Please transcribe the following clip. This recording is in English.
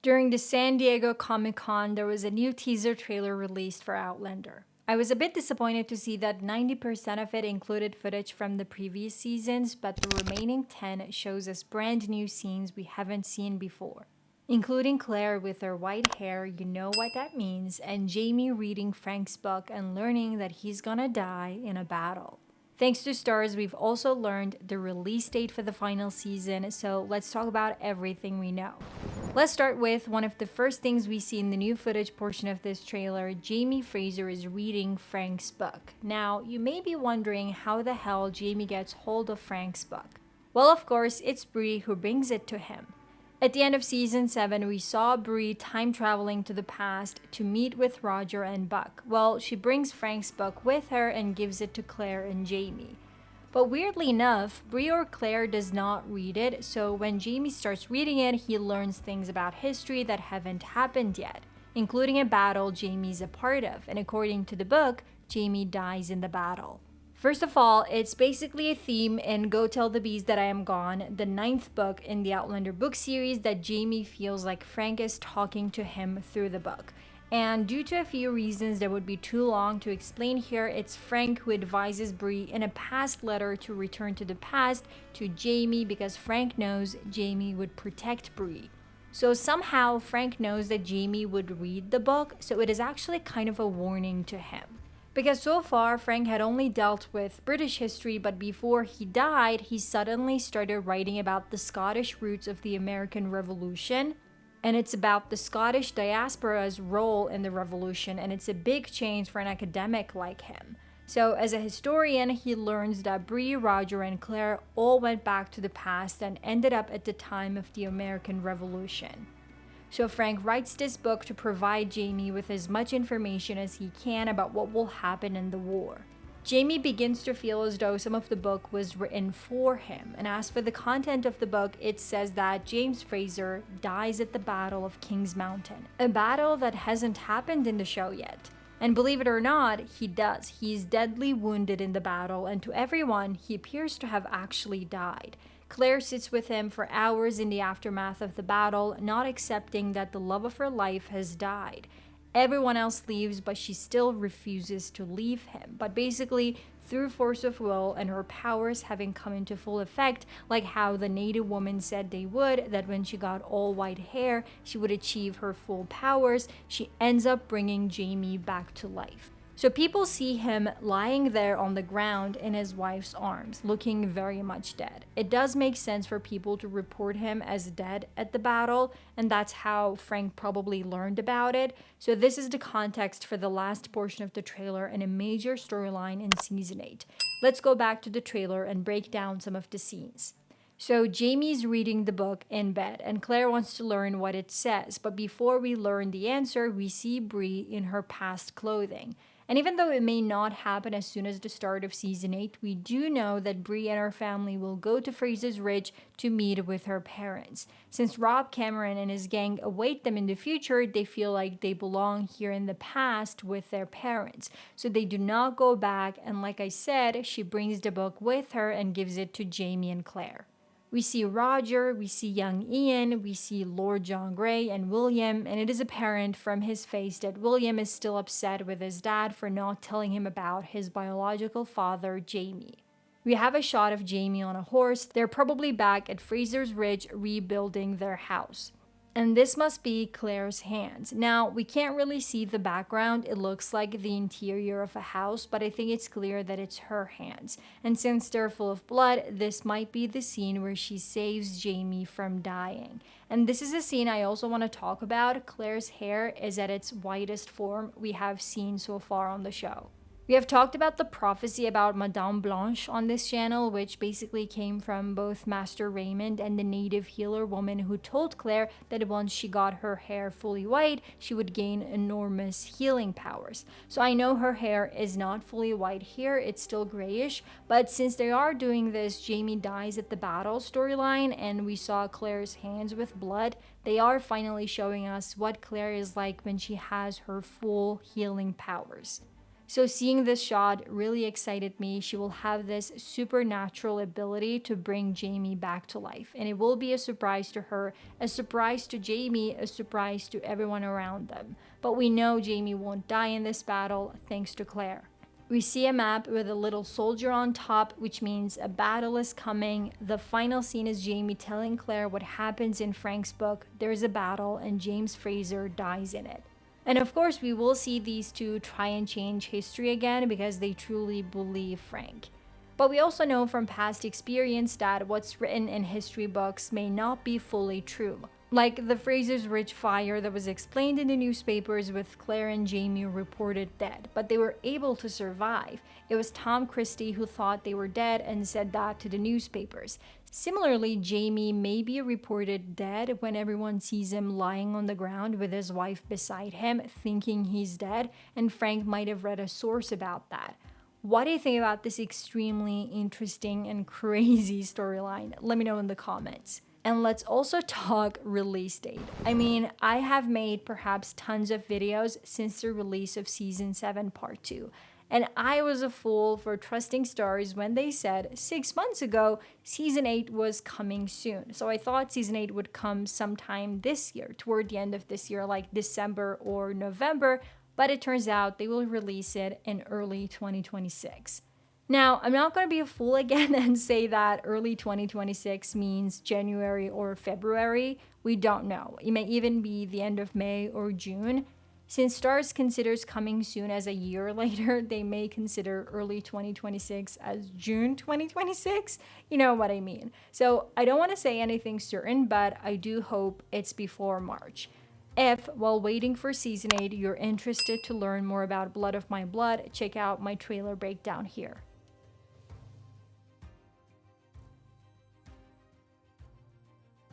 During the San Diego Comic-Con, there was a new teaser trailer released for Outlander. I was a bit disappointed to see that 90% of it included footage from the previous seasons, but the remaining 10 shows us brand new scenes we haven't seen before. Including Claire with her white hair, you know what that means, and Jaime reading Frank's book and learning that he's gonna die in a battle. Thanks to stars, we've also learned the release date for the final season, so let's talk about everything we know. Let's start with one of the first things we see in the new footage portion of this trailer. Jaime Fraser is reading Frank's book. Now, you may be wondering how the hell Jaime gets hold of Frank's book. Well, of course, it's Bree who brings it to him. At the end of season 7, we saw Bree time traveling to the past to meet with Roger and Buck. Well, she brings Frank's book with her and gives it to Claire and Jaime. But weirdly enough, Bree or Claire does not read it, so when Jaime starts reading it, he learns things about history that haven't happened yet, including a battle Jaime's a part of, and according to the book, Jaime dies in the battle. First of all, it's basically a theme in Go Tell the Bees That I Am Gone, the 9th book in the Outlander book series, that Jaime feels like Frank is talking to him through the book. And due to a few reasons that would be too long to explain here, it's Frank who advises Bree in a past letter to return to the past to Jaime because Frank knows Jaime would protect Bree. So somehow Frank knows that Jaime would read the book, so it is actually kind of a warning to him. Because so far, Frank had only dealt with British history, but before he died, he suddenly started writing about the Scottish roots of the American Revolution. And it's about the Scottish diaspora's role in the revolution, and it's a big change for an academic like him. So as a historian, he learns that Bree, Roger, and Claire all went back to the past and ended up at the time of the American Revolution. So Frank writes this book to provide Jaime with as much information as he can about what will happen in the war. Jaime begins to feel as though some of the book was written for him, and as for the content of the book, it says that James Fraser dies at the Battle of King's Mountain, a battle that hasn't happened in the show yet. And believe it or not, he does. He's deadly wounded in the battle, and to everyone, he appears to have actually died. Claire sits with him for hours in the aftermath of the battle, not accepting that the love of her life has died. Everyone else leaves, but she still refuses to leave him. But basically, through force of will and her powers having come into full effect, like how the native woman said they would, that when she got all white hair, she would achieve her full powers, she ends up bringing Jaime back to life. So people see him lying there on the ground in his wife's arms, looking very much dead. It does make sense for people to report him as dead at the battle, and that's how Frank probably learned about it. So this is the context for the last portion of the trailer and a major storyline in season 8. Let's go back to the trailer and break down some of the scenes. So Jaime's reading the book in bed, and Claire wants to learn what it says, but before we learn the answer, we see Bree in her past clothing. And even though it may not happen as soon as the start of season 8, we do know that Bree and her family will go to Fraser's Ridge to meet with her parents. Since Rob Cameron and his gang await them in the future, they feel like they belong here in the past with their parents. So they do not go back, and like I said, she brings the book with her and gives it to Jaime and Claire. We see Roger, we see young Ian, we see Lord John Grey and William, and it is apparent from his face that William is still upset with his dad for not telling him about his biological father, Jaime. We have a shot of Jaime on a horse. They're probably back at Fraser's Ridge rebuilding their house. And this must be Claire's hands. Now, we can't really see the background. It looks like the interior of a house, but I think it's clear that it's her hands. And since they're full of blood, this might be the scene where she saves Jaime from dying. And this is a scene I also want to talk about. Claire's hair is at its whitest form we have seen so far on the show. We have talked about the prophecy about Madame Blanche on this channel, which basically came from both Master Raymond and the native healer woman who told Claire that once she got her hair fully white, she would gain enormous healing powers. So I know her hair is not fully white here, it's still grayish, but since they are doing this Jaime dies at the battle storyline and we saw Claire's hands with blood, they are finally showing us what Claire is like when she has her full healing powers. So seeing this shot really excited me. She will have this supernatural ability to bring Jaime back to life. And it will be a surprise to her, a surprise to Jaime, a surprise to everyone around them. But we know Jaime won't die in this battle thanks to Claire. We see a map with a little soldier on top, which means a battle is coming. The final scene is Jaime telling Claire what happens in Frank's book. There's a battle and James Fraser dies in it. And of course, we will see these two try and change history again because they truly believe Frank. But we also know from past experience that what's written in history books may not be fully true. Like the Fraser's Ridge fire that was explained in the newspapers with Claire and Jaime reported dead, but they were able to survive. It was Tom Christie who thought they were dead and said that to the newspapers. Similarly, Jaime may be reported dead when everyone sees him lying on the ground with his wife beside him, thinking he's dead, and Frank might have read a source about that. What do you think about this extremely interesting and crazy storyline? Let me know in the comments. And let's also talk release date. I mean, I have made perhaps tons of videos since the release of Season 7 Part 2. And I was a fool for trusting stars when they said 6 months ago Season 8 was coming soon. So I thought Season 8 would come sometime this year, toward the end of this year, like December or November. But it turns out they will release it in early 2026. Now, I'm not going to be a fool again and say that early 2026 means January or February. We don't know. It may even be the end of May or June. Since Starz considers coming soon as a year later, they may consider early 2026 as June 2026. You know what I mean. So I don't want to say anything certain, but I do hope it's before March. If, while waiting for Season 8, you're interested to learn more about Blood of My Blood, check out my trailer breakdown here.